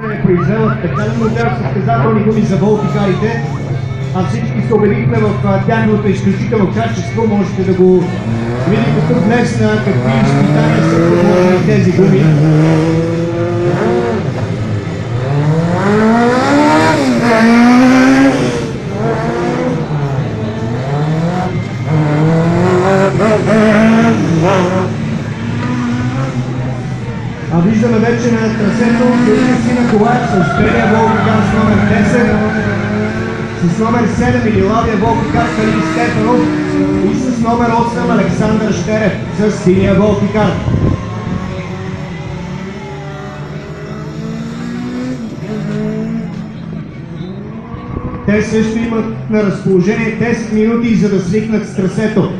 произвела специален модел състезателни гуми за волтикарите, а всички се убедихме в тяхното изключително качество. Можете да го видите тук днес на какви изпитания са подложени тези гуми. Виждаме вече на трасето Сина Колаев с предния волтикар с номер 10, с номер 7 Илилавия волтикар Калин Стефанов и с номер 8 Александър Щерев с синия волтикар. Те също имат на разположение 10 минути, за да свикнат с трасето.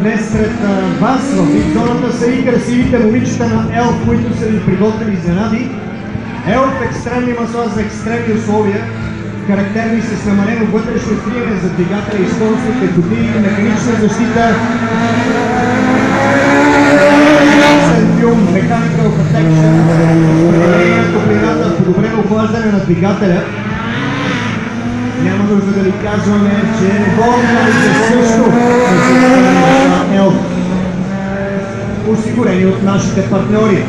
Днес сред вас в зоната са и красивите момичета на Елф, които са ви приготвили изненади. Елф екстремни масла за екстремни условия, характерни с намалено вътрешно триене за двигателя, използват методи, механична защита, Mechanical Protection, определение на топлината, подобрено охлаждане на двигателя. Няма нужда да ви казваме, че волтикарите също са осигурени от нашите партньори.